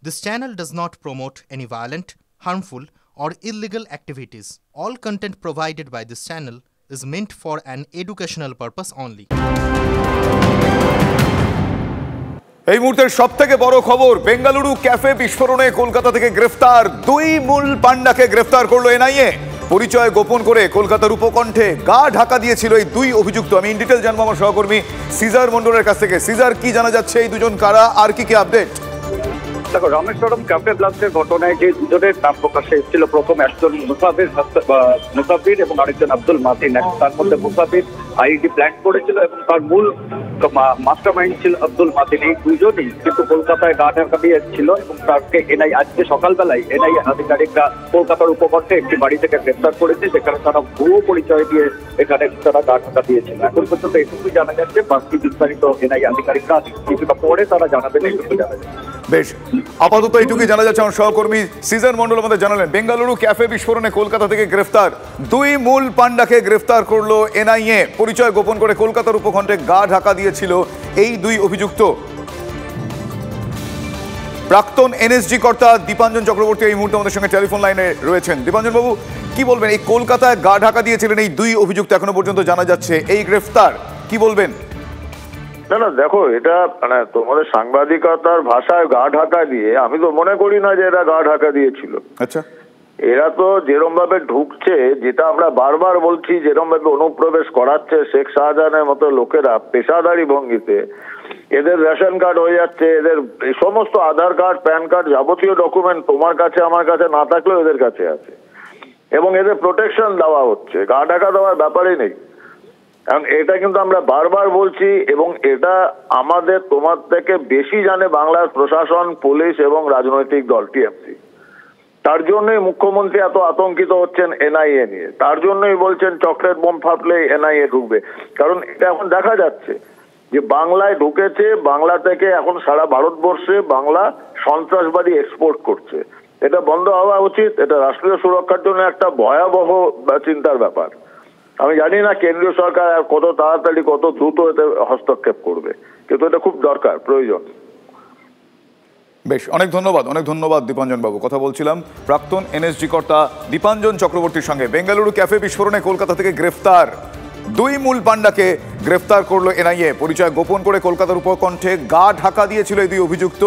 This channel does not promote any violent, harmful, or illegal activities. All content provided by this channel is meant for an educational purpose only. এই মুহূর্তের সবথেকে বড় খবর, Bengaluru cafe বিস্ফোরণে কলকাতা থেকে গ্রেফতার দুই মূল পান্ডাকে গ্রেফতার করলো এনআইএ। পরিচয় গোপন করে কলকাতার উপকণ্ঠে গা ঢাকা দিয়েছিল এই দুই অভিযুক্ত। আমি ইন ডিটেল জানবো আমার সহকর্মী সিজার মন্ডলের কাছ থেকে। সিজার, কি জানা যাচ্ছে এই দুজন কারা, আর কি কি আপডেট? দেখো, রামেশ্বরম ক্যাফে ব্লাস্টের ঘটনায় যে দুজনের নাম প্রকাশে এসেছিল, প্রথম একজন মুসাফির এবং আরেকজন আব্দুল মাতিন। তার মধ্যে মুসাফির আইডি প্ল্যান করেছিল এবং তার মূল মাস্টার মাইন্ড ছিল আব্দুল মাতিন। এই দুজনই কিন্তু কলকাতায় গা ঢাকা দিয়েছিল এবং তাকে এনআই আজকে সকালবেলায় এনআই আধিকারিকরা কলকাতার উপকণ্ঠে একটি বাড়ি থেকে গ্রেফতার করেছে, যেখানে তারা ভুয়ো পরিচয় দিয়ে এখানে তারা গা ঢাকা দিয়েছিল। এখন পর্যন্ত এটুকুই জানা যাচ্ছে, বাকি বিস্তারিত এনআই আধিকারিকরা কিছুটা পরে তারা জানাবেন। এইটুকু জানা যাচ্ছে। বেশ, আপাতত এইটুকুই জানা যাচ্ছে। আমার সহকর্মী সিজার মন্ডল আমাদের জানালেন বেঙ্গালুরু ক্যাফে বিস্ফোরণে কলকাতা থেকে গ্রেফতার দুই মূল পান্ডাকে গ্রেফতার করলো এনআইএ। পরিচয় গোপন করে কলকাতার উপকণ্ঠে গা ঢাকা দিয়েছিল এই দুই অভিযুক্ত। প্রাক্তন এনএসজি কর্তা দীপাঞ্জন চক্রবর্তী এই মুহূর্তে আমাদের সঙ্গে টেলিফোন লাইনে রয়েছেন। দীপাঞ্জন বাবু, কি বলবেন? এই কলকাতায় গা ঢাকা দিয়েছিলেন এই দুই অভিযুক্ত, এখনো পর্যন্ত জানা যাচ্ছে এই গ্রেফতার, কি বলবেন? না, দেখো, এটা মানে তোমাদের সাংবাদিকতার ভাষায় গা ঢাকা দিয়ে, আমি তো মনে করি না যে এরা গা ঢাকা দিয়েছিল। আচ্ছা, এরা তো যেরম ভাবে ঢুকছে, যেটা আমরা বারবার বলছি, যেরম ভাবে অনুপ্রবেশ করাচ্ছে শেখ শাহজাহানের মতো লোকেরা পেশাদারি ভঙ্গিতে, এদের রেশন কার্ড হয়ে যাচ্ছে, এদের সমস্ত আধার কার্ড, প্যান কার্ড, যাবতীয় ডকুমেন্ট তোমার কাছে আমার কাছে না থাকলেও এদের কাছে আছে, এবং এদের প্রোটেকশন দেওয়া হচ্ছে, গা ঢাকা দেওয়ার ব্যাপারই নেই। কারণ এটা কিন্তু আমরা বারবার বলছি, এবং এটা আমাদের তোমার থেকে বেশি জানে বাংলার প্রশাসন, পুলিশ এবং রাজনৈতিক দল টিএমসি। তার জন্যই মুখ্যমন্ত্রী এত আতঙ্কিত হচ্ছেন এনআইএ নিয়ে, তার জন্যই বলছেন চকলেট বোম ফাটলে এনআইএ ঢুকবে। কারণ এটা এখন দেখা যাচ্ছে যে বাংলায় ঢুকেছে, বাংলা থেকে এখন সারা ভারতবর্ষে বাংলা সন্ত্রাসবাদী এক্সপোর্ট করছে। এটা বন্ধ হওয়া উচিত। এটা রাষ্ট্রীয় সুরক্ষার জন্য একটা ভয়াবহ চিন্তার ব্যাপার। আমি জানি না কেন্দ্রীয় সরকার কত তাড়াতাড়ি, কত দ্রুত এতে হস্তক্ষেপ করবে, কিন্তু এটা খুব দরকার, প্রয়োজন। বেশ, অনেক ধন্যবাদ দীপাঞ্জন বাবু। কথা বলছিলাম প্রাক্তন এনএসজি কর্তা দীপাঞ্জন চক্রবর্তীর সঙ্গে। বেঙ্গালুরু ক্যাফে বিস্ফোরণে কলকাতা থেকে গ্রেফতার দুই মূল পান্ডাকে গ্রেফতার করলো এনআইএ। পরিচয় গোপন করে কলকাতার উপকণ্ঠে গা ঢাকা দিয়েছিল এই দুই অভিযুক্ত।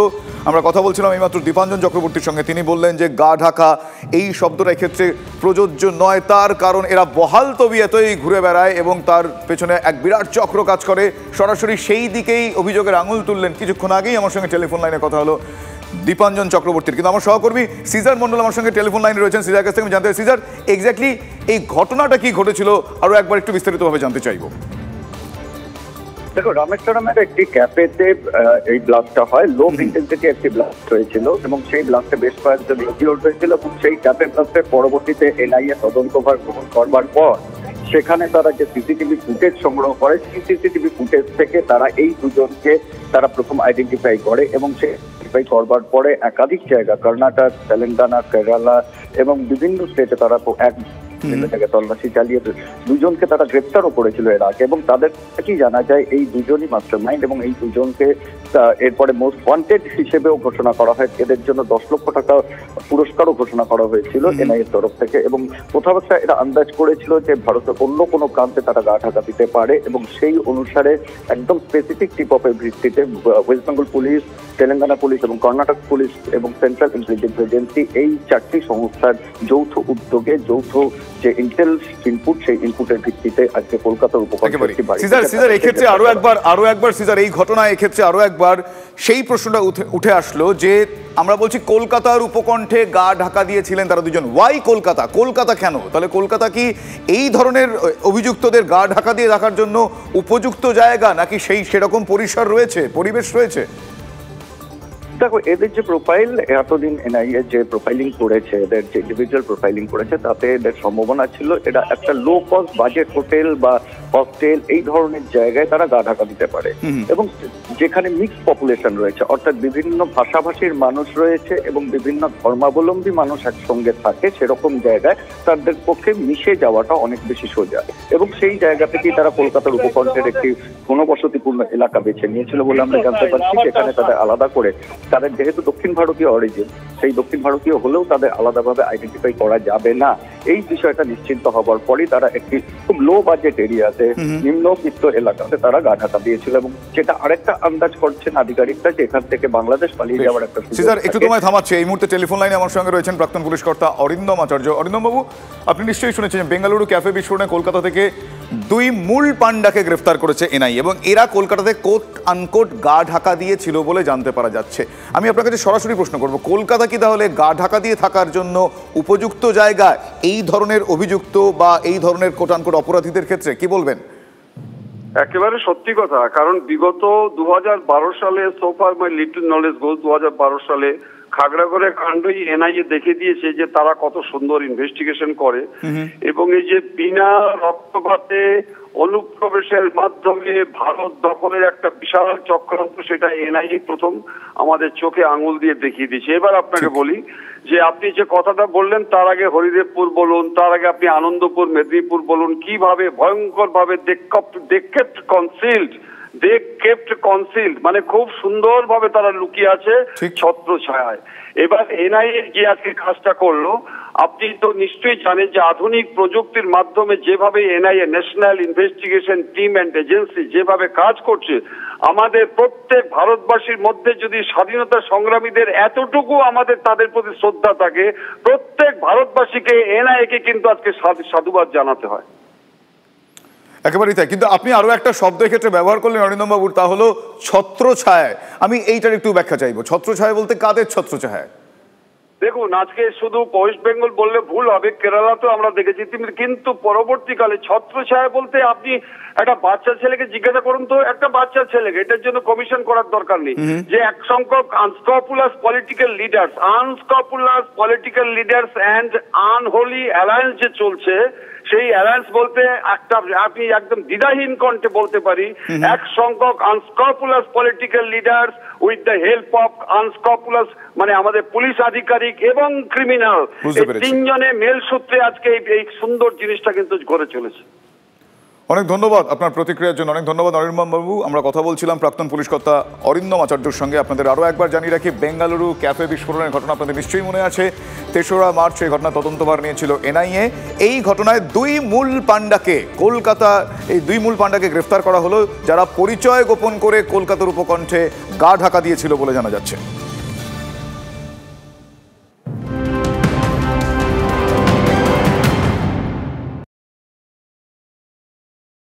আমরা কথা বলছিলাম এইমাত্র দীপাঞ্জন চক্রবর্তীর সঙ্গে। তিনি বললেন যে গা ঢাকা এই শব্দটা এক্ষেত্রে প্রযোজ্য নয়, তার কারণ এরা বহাল তবিয়তেই ঘুরে বেড়ায় এবং তার পেছনে এক বিরাট চক্র কাজ করে। সরাসরি সেই দিকেই অভিযোগের আঙুল তুললেন কিছুক্ষণ আগেই আমার সঙ্গে টেলিফোন লাইনে কথা হলো দীপাঞ্জন চক্রবর্তীর। কিন্তু আমার সহকর্মী সিজার মন্ডল আমার সঙ্গে টেলিফোন লাইনে রয়েছেন। সিজার কাছ থেকে আমি জানতে চাই, সিজার, এক্স্যাক্টলি এই ঘটনাটা কি ঘটেছিল আরো একবার একটু বিস্তারিতভাবে জানতে চাইবো। দেখো, রামেশ্বরমের একটি ক্যাফেতে এই ব্লাস্টটা হয়। লো ইন্টেন্সিটি একটি ব্লাস্ট হয়েছিল এবং সেই ব্লাস্টে বেশ কয়েকজন ইনজিওর্ড হয়েছিল, এবং সেই ক্যাফে ব্লাস্টের পরবর্তীতে এনআইএ তদন্তভার গ্রহণ করবার পর সেখানে তারা যে সিসিটিভি ফুটেজ সংগ্রহ করে, সেই সিসিটিভি ফুটেজ থেকে তারা এই দুজনকে তারা প্রথম আইডেন্টিফাই করে, এবং সে আইডেন্টিফাই করবার পরে একাধিক জায়গা, কর্ণাটক, তেলেঙ্গানা, কেরালা এবং বিভিন্ন স্টেটে তারা তল্লাশি চালিয়ে দুজনকে তারা গ্রেপ্তারও করেছিল এর আগে, এবং তাদের থেকেই জানা যায় এই দুজনই মাস্টার মাইন্ড, এবং এই দুজনকে এরপরে মোস্ট ওয়ান্টেড হিসেবেও ঘোষণা করা হয়। এদের জন্য 10 লক্ষ টাকা পুরস্কারও ঘোষণা করা হয়েছিল এনআইএর তরফ থেকে, এবং কোথাও একটা এটা আন্দাজ করেছিল যে ভারতের অন্য কোনো প্রান্তে তারা গা ঢাকা দিতে পারে, এবং সেই অনুসারে একদম স্পেসিফিক টিপ অফের ভিত্তিতে West Bengal police, Telangana police এবং কর্ণাটক পুলিশ এবং সেন্ট্রাল ইন্টেলিজেন্স এজেন্সি, এই 4টি সংস্থার যৌথ উদ্যোগে যৌথ যে ইন্টেল ইনপুট, সেই ইনপুটের ভিত্তিতে আজকে কলকাতার উপকণ্ঠে সিজার এক্ষেত্রে আরো একবার সিজার, এই ঘটনা এক্ষেত্রে আরো একবার সেই প্রশ্নটা উঠে আসলো যে আমরা বলছি কলকাতার উপকণ্ঠে গা ঢাকা দিয়েছিলেন তারা দুজন। ওয়াই কলকাতা কেন? তাহলে কলকাতা কি এই ধরনের অভিযুক্তদের গা ঢাকা দিয়ে রাখার জন্য উপযুক্ত জায়গা, নাকি সেরকম পরিসর রয়েছে, পরিবেশ রয়েছে? দেখো, এদের যে প্রোফাইল, এতদিন এনআইএ যে প্রোফাইলিং করেছে, এদের যে ইন্ডিভিজুয়াল প্রোফাইলিং করেছে, তাতে এদের সম্ভাবনা ছিল এটা একটা লো কস্ট বাজেট হোটেল বা হস্টেল, এই ধরনের জায়গায় তারা গা ঢাকা দিতে পারে, এবং যেখানে মিক্সড পপুলেশন রয়েছে, অর্থাৎ বিভিন্ন ভাষাভাষীর মানুষ রয়েছে এবং বিভিন্ন ধর্মাবলম্বী মানুষ একসঙ্গে থাকে, সেরকম জায়গায় তাদের পক্ষে মিশে যাওয়াটা অনেক বেশি সোজা, এবং সেই জায়গা থেকেই তারা কলকাতার উপকণ্ঠের একটি ঘনবসতিপূর্ণ এলাকা বেছে নিয়েছিল বলে আমরা জানতে পারছি, যেখানে তাদের আলাদা করে তাদের যেহেতু দক্ষিণ ভারতীয় অরিজিন, সেই দক্ষিণ ভারতীয় হলেও তাদের আলাদাভাবে আইডেন্টিফাই করা যাবে না। এই বিষয়টা নিশ্চিন্ত হবার পরই তারা একটি খুব লো বাজেট এরিয়াতে, নিম্নবিত্ত এলাকাতে তারা গা ঢাকা দিয়েছিল, এবং যেটা আরেকটা আন্দাজ করছেন আধিকারিকরা যে এখান থেকে বাংলাদেশ পালিয়ে যাওয়ার একটা সিজার একটু তোমায় থামাচ্ছে। এই মুহূর্তে টেলিফোন লাইনে আমার সঙ্গে রয়েছেন প্রাক্তন পুলিশ কর্তা অরিন্দম আচার্য। অরিন্দম বাবু, আপনি নিশ্চয়ই শুনেছেন বেঙ্গালুরু ক্যাফে বিস্ফোরণে কলকাতা থেকে 2 মূল পান্ডাকে গ্রেফতার করেছে এনআইএ, এবং এরা কলকাতাতে কোট আনকোট গা ঢাকা দিয়েছিল বলে জানতে পারা যাচ্ছে। আমি আপনার কাছে সরাসরি প্রশ্ন করব, কলকাতা কি তাহলে গা ঢাকা দিয়ে থাকার জন্য উপযুক্ত জায়গা এই ধরনের অভিযুক্ত বা এই ধরনের কোট আনকোট অপরাধীদের ক্ষেত্রে? কি বলবেন? একেবারে সত্যি কথা, কারণ বিগত 2012 সালে, সোফার মাই লিটল নলেজ গোজ, 2012 সালে খাগড়াগড়ে কাণ্ডই এনআইএ দেখে দিয়েছে যে তারা কত সুন্দর ইনভেস্টিগেশন করে, এবং এই যে বিনা রক্তপাতে অনুপ্রবেশের মাধ্যমে ভারত দখলের একটা বিশাল চক্রান্ত, সেটা এনআইএ প্রথম আমাদের চোখে আঙুল দিয়ে দেখিয়ে দিয়েছে। এবার আপনাকে বলি যে আপনি যে কথাটা বললেন, তার আগে হরিদেবপুর বলুন, তার আগে আপনি আনন্দপুর, মেদিনীপুর বলুন, কিভাবে ভয়ঙ্কর ভাবে দে কেপ্ট কনসিল্ড, মানে খুব সুন্দর ভাবে তারা লুকিয়ে আছে ছত্র ছায়ায়। এবার এনআইএ যে আজকে কাজটা করলো, আপনি তো নিশ্চয়ই জানেন যে আধুনিক প্রযুক্তির মাধ্যমে যেভাবে NIA, national investigation team and agency যেভাবে কাজ করছে, আমাদের প্রত্যেক ভারতবাসীর মধ্যে যদি স্বাধীনতা সংগ্রামীদের এতটুকু আমাদের তাদের প্রতি শ্রদ্ধা থাকে, প্রত্যেক ভারতবাসীকে এনআইএ কে কিন্তু আজকে সাধুবাদ জানাতে হয়। একেবারেই তাই। কিন্তু আপনি আরো একটা শব্দ ক্ষেত্রে ব্যবহার করলেন অরিন্দম বাবুর, তা হলো ছত্রছায়ায়। আমি এইটার একটু ব্যাখ্যা চাইবো। ছত্রছায়া বলতে কাদের ছত্রছায়ায়? দেখুন, আজকে শুধু ওয়েস্ট বেঙ্গল বললে ভুল হবে, কেরালাতেও আমরা দেখেছি, কিন্তু পরবর্তীকালে ছত্রছায়া বলতে আপনি একটা বাচ্চা ছেলেকে জিজ্ঞাসা করুন তো, একটা বাচ্চা ছেলেকে, এটার জন্য কমিশন করার দরকার নেই, যে এক সংখ্যক unscrupulous political leaders and unholy alliance যে চলছে, সেই অ্যালায়েন্স বলতে একটা আপনি একদম দ্বিধাহীন কণ্ঠে বলতে পারি, এক সংখ্যক unscrupulous political leaders with the help of unscrupulous, মানে আমাদের পুলিশ আধিকারিক এবং ক্রিমিনাল, এই তিনজনে মেল সূত্রে আজকে এই সুন্দর জিনিসটা কিন্তু করে চলেছে। অনেক ধন্যবাদ আপনার প্রতিক্রিয়ার জন্য। অনেক ধন্যবাদ অরিন্দম বাবু। আমরা কথা বলছিলাম প্রাক্তন পুলিশ কর্তা অরিন্দম আচার্যর সঙ্গে। আপনাদের আরও একবার জানিয়ে রাখি, বেঙ্গালুরু ক্যাফে বিস্ফোরণের ঘটনা আপনাদের নিশ্চয়ই মনে আছে। 3রা মার্চ এই ঘটনা তদন্তভার নিয়েছিল এনআইএ। এই ঘটনায় 2 মূল পান্ডাকে এই 2 মূল পান্ডাকে গ্রেফতার করা হলো, যারা পরিচয় গোপন করে কলকাতার উপকণ্ঠে গা ঢাকা দিয়েছিল বলে জানা যাচ্ছে।